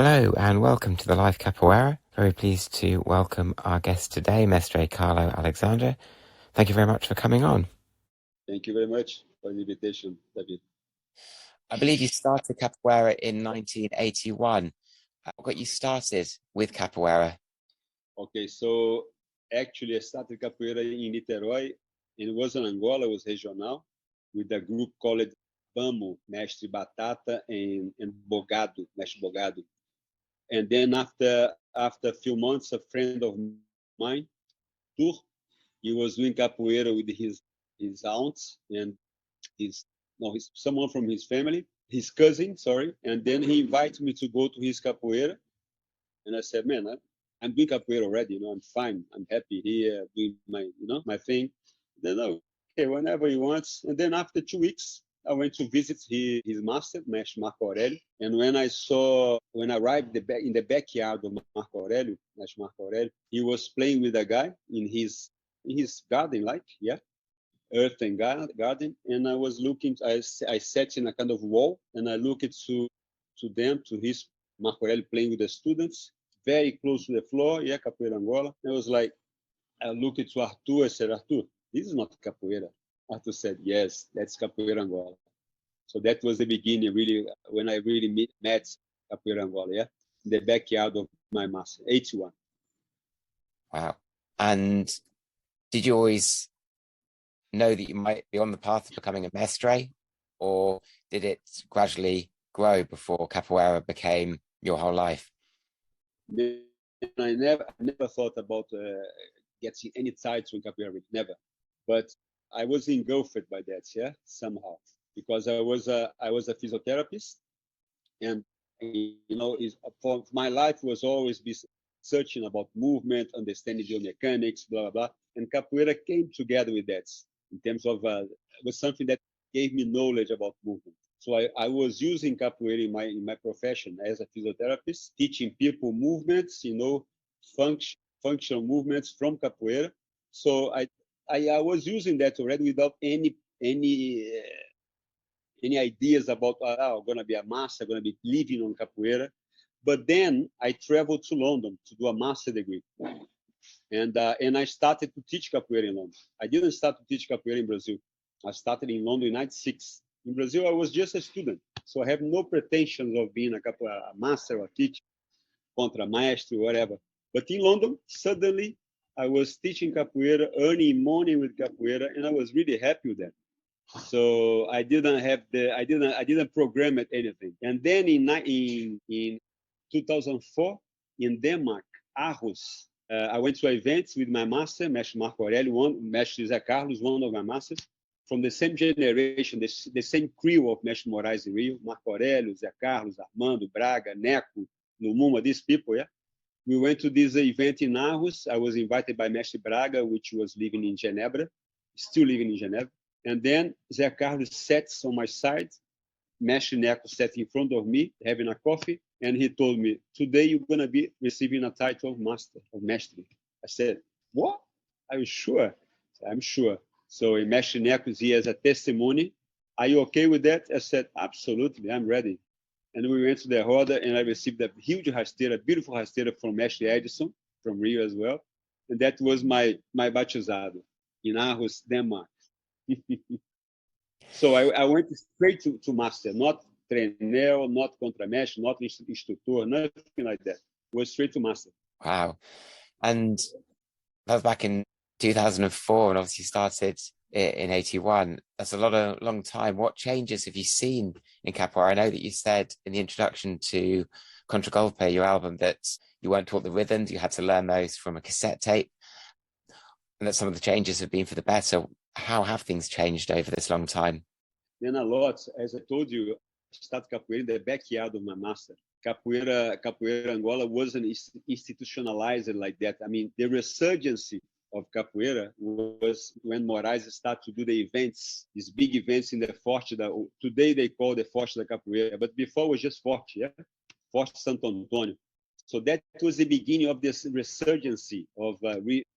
Hello and welcome to the Live Capoeira. Very pleased to welcome our guest today, Mestre Carlo Alexandre. Thank you very much for coming on. Thank you very much for the invitation, David. I believe you started capoeira in 1981. What got you started with capoeira? Okay, so actually I started capoeira in Niterói, and it was in Angola, it was regional, with a group called Bamo, Mestre Batata, and Bogado, Mestre Bogado. And then after a few months, a friend of mine, Tur, he was doing capoeira with his aunts and someone from his family, his cousin, sorry. And then he invited me to go to his capoeira. And I said, man, I'm doing capoeira already, I'm fine. I'm happy here doing my thing. Then, okay, whenever he wants. And then after 2 weeks, I went to visit his master, Mestre Marco Aurelio. And when I arrived in the backyard of Marco Aurelio, Mestre Marco Aurelio, he was playing with a guy in his garden, earth and garden. And I was looking, I sat in a kind of wall, and I looked to his Marco Aurelio playing with the students, very close to the floor, capoeira Angola. I was like, I looked to Arthur, I said, Arthur, this is not capoeira. Arthur said, yes, that's capoeira Angola. So that was the beginning, really, when I really met capoeira Angola, in the backyard of my master, 81. Wow. And did you always know that you might be on the path of becoming a mestre, or did it gradually grow before capoeira became your whole life? I never thought about getting any title in capoeira, never. But I was engulfed by that, somehow, because I was a physiotherapist, and for my life was always be searching about movement, understanding biomechanics, blah blah blah, and capoeira came together with that in terms of it was something that gave me knowledge about movement. So I was using capoeira in my profession as a physiotherapist, teaching people movements, functional movements from capoeira. So I was using that already without any ideas about I'm going to be a master, going to be living on capoeira. But then I traveled to London to do a master degree, and I started to teach capoeira in London. I didn't start to teach capoeira in Brazil. I started in London in '96. In Brazil, I was just a student, so I have no pretensions of being a master or teacher, contra maestro, whatever. But in London, suddenly I was teaching capoeira, earning money with capoeira, and I was really happy with that. So I didn't program it anything. And then in 2004 in Denmark, Aarhus, I went to an event with my master, Mestre Marco Aurelio, Mestre Carlo, one of my masters, from the same generation, the same crew of Mestre Moraes in Rio, Marco Aurelio, Zé Carlos, Armando, Braga, Neco, Lumumba, these people, We went to this event in Aarhus. I was invited by Mestre Braga, which was living in Geneva, still living in Geneva. And then Zé Carlos sat on my side, Mestre Neco sat in front of me, having a coffee, and he told me, today you're going to be receiving a title of master, of mestre. I said, what? Are you sure? I'm sure. So in Mestre Neco is here as a testimony. Are you okay with that? I said, absolutely, I'm ready. And we went to the roda, and I received a huge rasteira, beautiful rasteira from Mestre Edison, from Rio as well. And that was my batizado in Aarhus, Denmark. So I went straight to master, not trainer, not contramesh, not instructor, nothing like that. Went straight to master. Wow. And that was back in 2004, and obviously started in 81. That's a long time. What changes have you seen in capoeira? I know that you said in the introduction to Contragolpe, your album, that you weren't taught the rhythms, you had to learn those from a cassette tape, and that some of the changes have been for the better. How have things changed over this long time? Then a lot. As I told you, I started capoeira in the backyard of my master. Capoeira Angola wasn't institutionalized like that. I mean, the resurgence of capoeira was when Moraes started to do the events, these big events in the Forte. Today they call the Forte da Capoeira, but before it was just Forte, Forte Santo Antônio. So that was the beginning of this resurgence of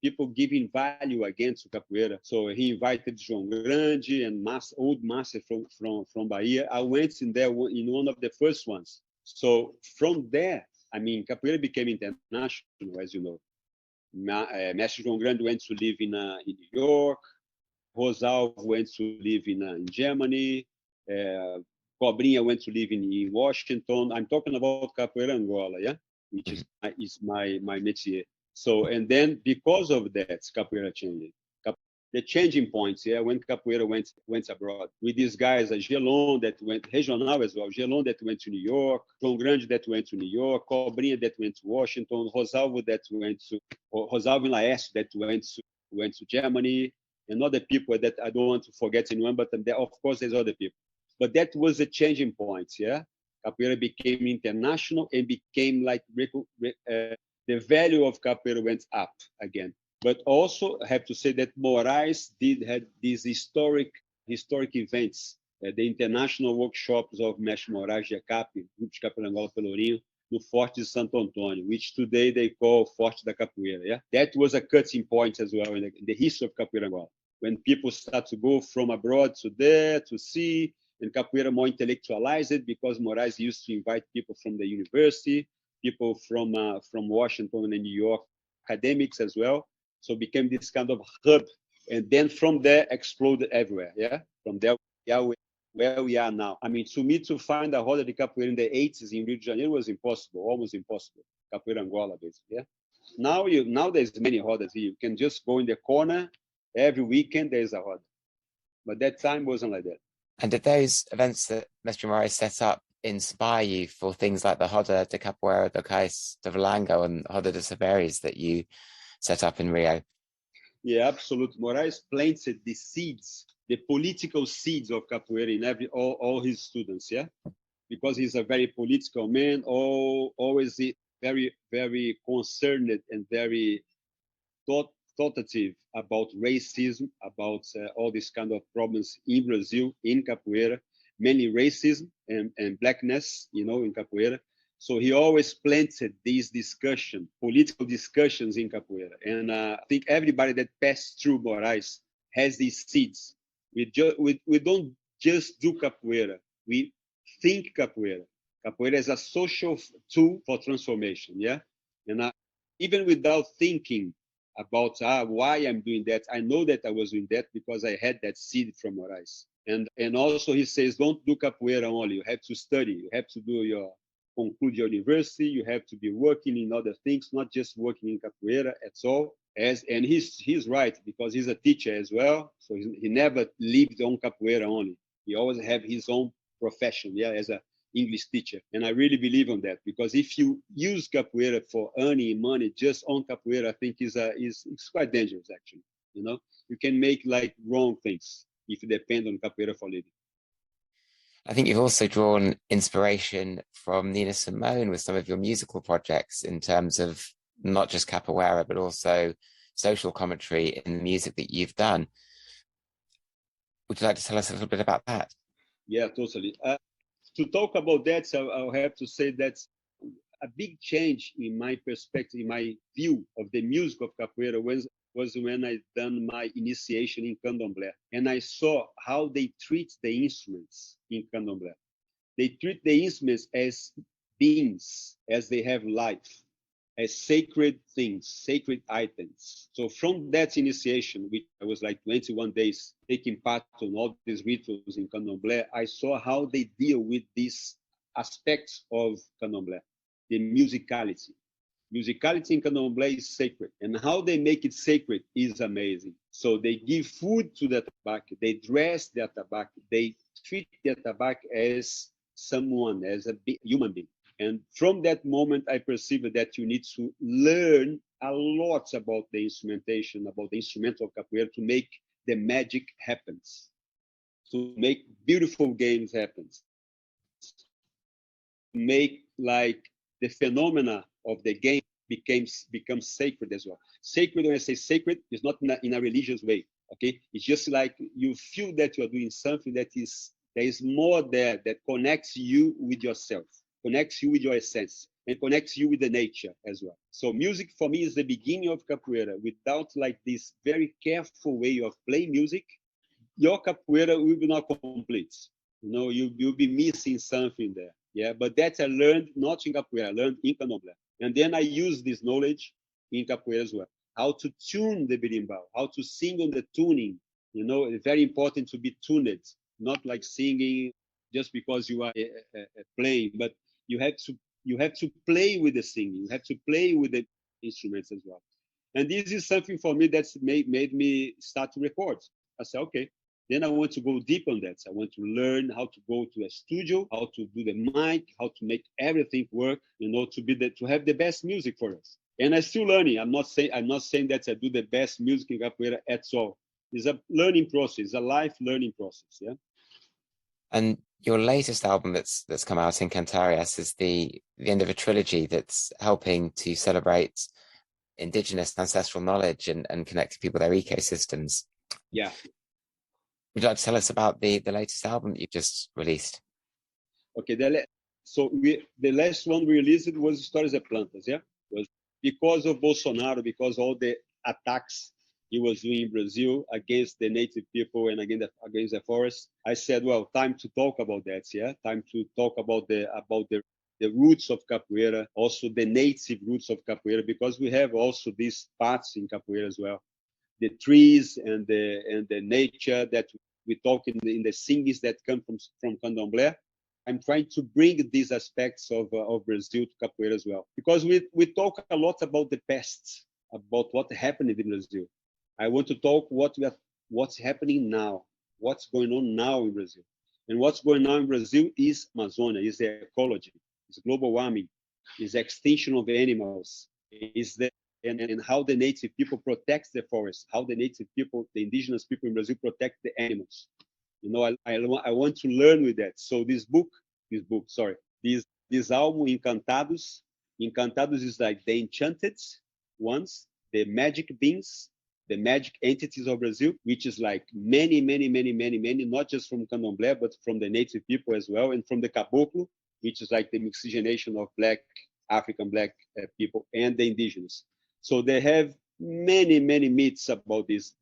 people giving value again to capoeira. So he invited João Grande and old master from Bahia. I went in there in one of the first ones. So from there, I mean, capoeira became international, as you know. Mestre João Grande went to live in New York. Rosalvo went to live in Germany. Cobrinha went to live in Washington. I'm talking about capoeira Angola, yeah, which is my métier. So, and then because of that, capoeira changed. The changing points, yeah, when capoeira went abroad with these guys, Gelon that went regional as well, Gelon that went to New York, João Grande that went to New York, Cobrinha that went to Washington, Rosalvo that went to Rosalvo Laércio that went to Germany, and other people that I don't want to forget anyone, but there, of course, there's other people. But that was a changing point, yeah. Capoeira became international and became like the value of capoeira went up again. But also I have to say that Moraes did have these historic events, the international workshops of Mestre Moraes Jacap, Grupo de Capoeira Angola Pelourinho, no Forte de Santo Antônio, which today they call Forte da Capoeira. Yeah, that was a cutting point as well in the history of Capoeira Angola, when people start to go from abroad to there to see, and Capoeira more intellectualized because Moraes used to invite people from the university, people from Washington and New York, academics as well. So became this kind of hub, and then from there exploded everywhere. Yeah, from there, yeah, where we are now. I mean, to me, to find a roda de capoeira in the 80s in Rio de Janeiro was impossible, almost impossible. Capoeira Angola, basically. Yeah. Now there's many rodas here. You can just go in the corner every weekend. There's a roda, but that time wasn't like that. And did those events that Mestre Moraes set up inspire you for things like the Roda de Capoeira do Cais de Vilango and Roda de Saberes that you set up in Rio? Yeah, absolutely. Moraes planted the seeds, the political seeds of capoeira in all his students, yeah? Because he's a very political man, always very, very concerned and very thoughtative about racism, about all these kind of problems in Brazil, in capoeira, mainly racism and blackness, in capoeira. So he always planted these political discussions in capoeira. And I think everybody that passed through Moraes has these seeds. We don't just do capoeira. We think capoeira. Capoeira is a social tool for transformation, yeah? And even without thinking about why I'm doing that, I know that I was doing that because I had that seed from Moraes. And also he says, don't do capoeira only. You have to study. You have to conclude your university. You have to be working in other things, not just working in capoeira at all. And he's right, because he's a teacher as well. So he never lived on capoeira only. He always have his own profession, yeah, as a English teacher. And I really believe on that, because if you use capoeira for earning money just on capoeira, I think it's quite dangerous, actually. You can make like wrong things if you depend on capoeira for living. I think you've also drawn inspiration from Nina Simone with some of your musical projects in terms of not just capoeira, but also social commentary in the music that you've done. Would you like to tell us a little bit about that? Yeah, totally. To talk about that, I'll have to say that a big change in my perspective, in my view of the music of capoeira was when I done my initiation in candomblé, and I saw how they treat the instruments in candomblé. They treat the instruments as beings, as they have life, as sacred things, sacred items. So from that initiation, which I was like 21 days taking part on all these rituals in candomblé, I saw how they deal with these aspects of candomblé, the musicality. Musicality in candomblé is sacred, and how they make it sacred is amazing. So they give food to the tabac, they dress the tabac, they treat the tabac as someone, as a human being. And from that moment, I perceived that you need to learn a lot about the instrumentation, about the instrumental of capoeira to make the magic happen, to make beautiful games happen, make like the phenomena of the game becomes sacred as well. Sacred, when I say sacred, is not in a religious way. Okay, it's just like you feel that you are doing something there is more there that connects you with yourself, connects you with your essence, and connects you with the nature as well. So music for me is the beginning of capoeira. Without like this very careful way of playing music, your capoeira will be not complete. You'll be missing something there. Yeah, but that I learned not in capoeira, I learned in candomblé. And then I use this knowledge in capoeira as well. How to tune the berimbau, how to sing on the tuning. You know, it's very important to be tuned, not like singing just because you are playing, but you have to play with the singing. You have to play with the instruments as well. And this is something for me that's made me start to record. I said, okay, then I want to go deep on that. I want to learn how to go to a studio, how to do the mic, how to make everything work, to have the best music for us. And I'm still learning. I'm not saying that I do the best music in capoeira at all. It's a learning process, a life learning process. Yeah. And your latest album that's come out in Cantarias is the end of a trilogy that's helping to celebrate indigenous ancestral knowledge and connecting people with their ecosystems. Yeah. Would you like to tell us about the latest album that you've just released? Okay. The last one we released was Stories of Plantas. Yeah. It was because of Bolsonaro, because all the attacks he was doing in Brazil against the native people and against the forest. I said, well, time to talk about that. Yeah, time to talk about the roots of capoeira, also the native roots of capoeira, because we have also these parts in capoeira as well, the trees and the nature that we talk in the singings that come from candomblé. I'm trying to bring these aspects of Brazil to capoeira as well, because we talk a lot about the past, about what happened in Brazil. I want to talk what's happening now, what's going on now in Brazil. And what's going on in Brazil is Amazonia, is the ecology, is global warming, is extinction of animals, is and how the native people protect the forest, how the native people, the indigenous people in Brazil protect the animals. I want to learn with that. So this album, Encantados is like the enchanted ones, the magic beings, the magic entities of Brazil, which is like many, not just from candomblé, but from the native people as well, and from the caboclo, which is like the miscegenation of African black people and the indigenous. So they have many myths about these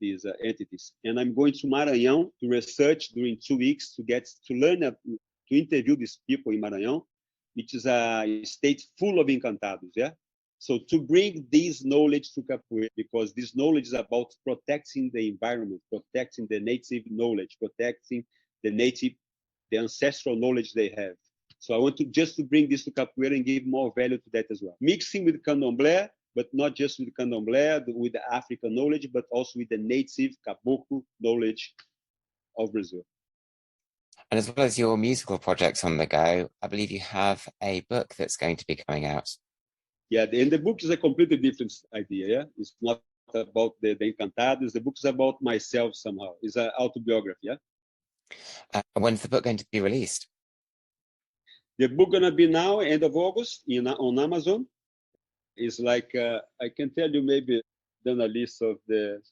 entities. And I'm going to Maranhão to research during 2 weeks to learn, to interview these people in Maranhão, which is a state full of encantados. Yeah. So to bring this knowledge to capoeira, because this knowledge is about protecting the environment, protecting the native knowledge, protecting the ancestral knowledge they have. So I want to bring this to capoeira and give more value to that as well. Mixing with candomblé, but not just with candomblé, with the African knowledge, but also with the native caboclo knowledge of Brazil. And as well as your musical projects on the go, I believe you have a book that's going to be coming out. Yeah, and the book is a completely different idea. Yeah, it's not about the Encantados. The book is about myself somehow. It's an autobiography. Yeah. When's the book going to be released? The book gonna be now end of August on Amazon. It's like I can tell you maybe done a list of the.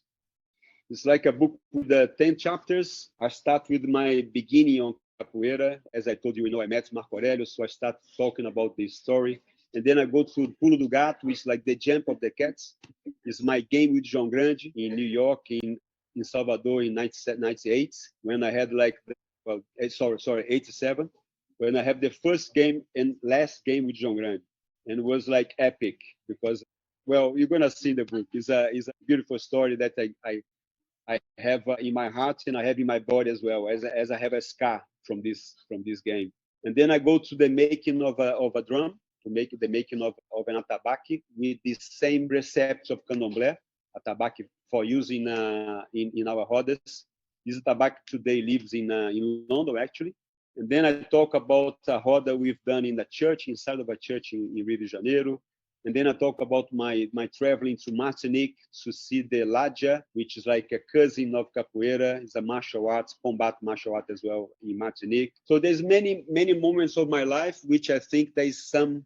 It's like a book with 10 chapters. I start with my beginning on capoeira. As I told you, I met Marco Aurelio, so I start talking about this story. And then I go to Pulo do Gato, which is like the jump of the cats. It's my game with João Grande in New York, in Salvador in 1998, when I had 87, when I had the first game and last game with João Grande. And it was like epic because, well, you're going to see the book. It's a beautiful story that I have in my heart and I have in my body as well, as I have a scar from this game. And then I go to the making of a drum, to make the making of an atabaque with the same recepts of candomblé, atabaque for use in our rodas. This atabaque today lives in London, actually. And then I talk about a roda we've done in the church, inside of a church in Rio de Janeiro. And then I talk about my traveling to Martinique to see the Laja, which is like a cousin of capoeira. It's a martial arts, combat martial art as well in Martinique. So there's many moments of my life which I think there is some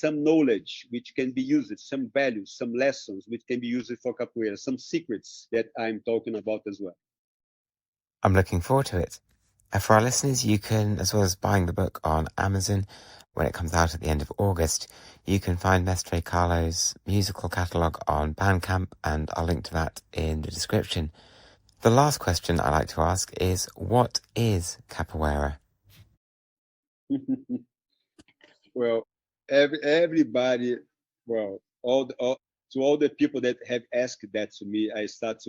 knowledge which can be used, some values, some lessons which can be used for capoeira, some secrets that I'm talking about as well. I'm looking forward to it. For our listeners, you can, as well as buying the book on Amazon, when it comes out at the end of August, you can find Mestre Carlo's musical catalogue on Bandcamp, and I'll link to that in the description. The last question I like to ask is, what is capoeira? Well, everybody, well, to all the people that have asked that to me, I start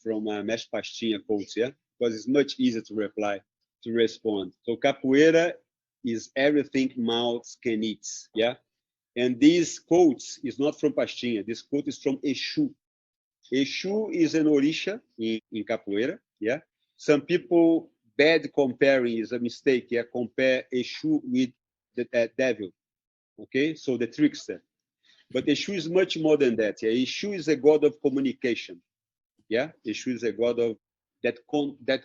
from Mestre Pastinha quotes, yeah, because it's much easier to respond. So capoeira is everything mouths can eat, yeah. And this quote is not from Pastinha. This quote is from Exu. Exu is an orisha in capoeira, yeah. Some people bad comparing is a mistake, yeah. Compare Exu with the devil, okay? So the trickster. But Exu is much more than that. Yeah? Exu is a god of communication. Yeah, Exu is a god of that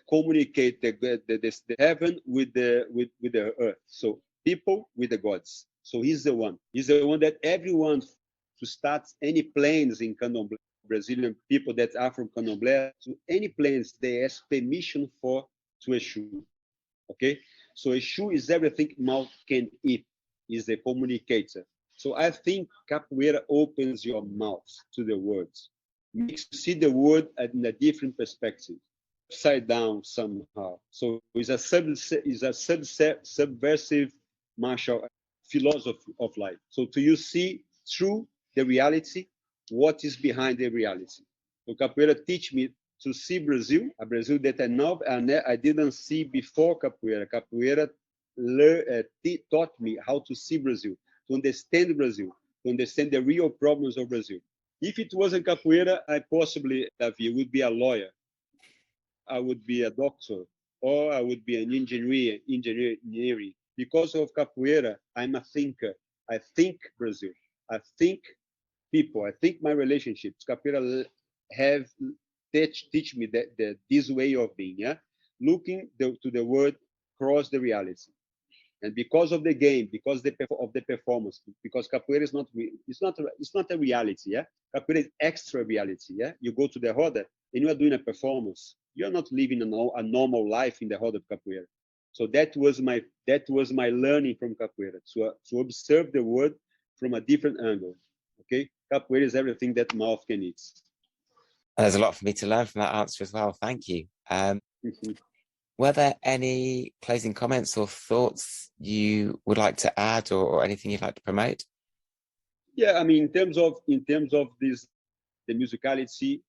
communicate the heaven with the earth. So people with the gods. So he's the one. He's the one that everyone to start any plans in candomblé. Brazilian people that are from candomblé to any plans they ask permission for to Exu. Okay, so Exu is everything mouth can eat. Is a communicator. So I think capoeira opens your mouth to the words, makes you see the word in a different perspective, upside down somehow. So it's a subversive martial philosophy of life. So to you see through the reality, what is behind the reality. So capoeira teach me to see Brazil, a Brazil that I didn't see before capoeira. Capoeira taught me how to see Brazil, to understand Brazil, to understand the real problems of Brazil. If it wasn't capoeira, I possibly, Davi, would be a lawyer. I would be a doctor, or I would be an engineering. Because of capoeira, I'm a thinker. I think Brazil. I think people. I think my relationships. Capoeira have teach me that this way of being, yeah, looking to the world cross the reality. And because of the game, because of the performance, because capoeira is not it's not a reality, yeah. Capoeira is extra reality, yeah. You go to the roda and you are doing a performance. You are not living a normal life in the roda of capoeira. So that was my learning from capoeira to observe the world from a different angle. Okay, capoeira is everything that mouth can eat. There's a lot for me to learn from that answer as well. Thank you. Were there any closing comments or thoughts you would like to add, or anything you'd like to promote? Yeah, I mean, in terms of this, the musicality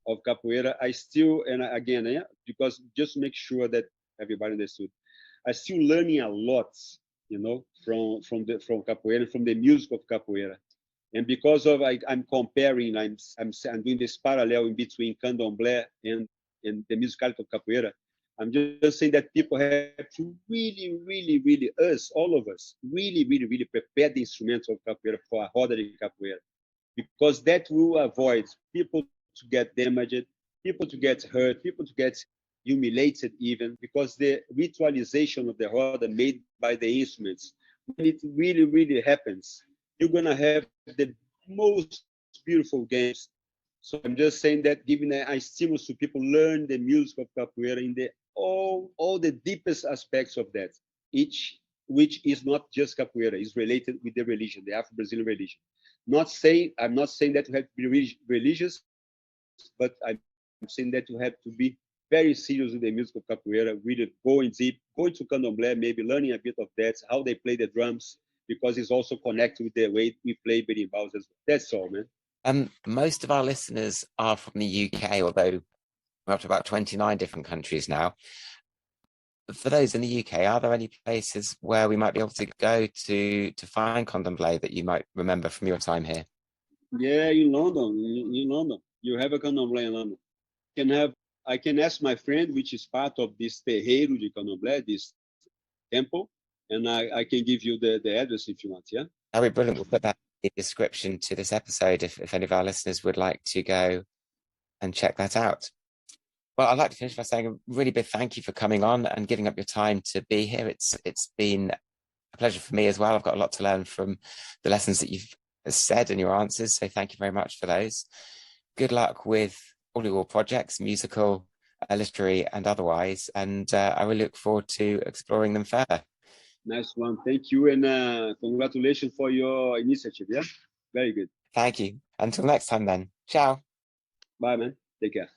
of capoeira, I still, and again, yeah, because just to make sure that everybody understood, I still learning a lot, you know, from capoeira, from the music of capoeira. And because of I'm comparing, I'm doing this parallel in between candomblé and the musicality of capoeira. I'm just saying that people have to really, really, really, all of us, really, really, really prepare the instruments of capoeira for a roda de capoeira, because that will avoid people to get damaged, people to get hurt, people to get humiliated even, because the ritualization of the roda made by the instruments, when it really, really happens, you're going to have the most beautiful games. So I'm just saying that giving a stimulus to people learn the music of capoeira in the all the deepest aspects of that, each which is not just capoeira, is related with the religion, the Afro-Brazilian religion. I'm not saying that you have to be religious, but I'm saying that you have to be very serious with the music of capoeira, really going deep, going to candomblé, maybe learning a bit of that, how they play the drums, because it's also connected with the way we play berimbau as well. That's all, man. Most of our listeners are from the UK, although we're up to about 29 different countries now. For those in the UK, are there any places where we might be able to go to find candomblé that you might remember from your time here? Yeah, in London, in London, you have a candomblé in London. I can ask my friend, which is part of this terreiro de candomblé, this temple, and I can give you the address if you want. Yeah. That'd be brilliant. We'll put that in the description to this episode if any of our listeners would like to go and check that out. Well, I'd like to finish by saying a really big thank you for coming on and giving up your time to be here. It's been a pleasure for me as well. I've got a lot to learn from the lessons that you've said and your answers. So thank you very much for those. Good luck with all your projects, musical, literary, and otherwise. And I really look forward to exploring them further. Nice one. Thank you. And congratulations for your initiative. Yeah. Very good. Thank you. Until next time then. Ciao. Bye, man. Take care.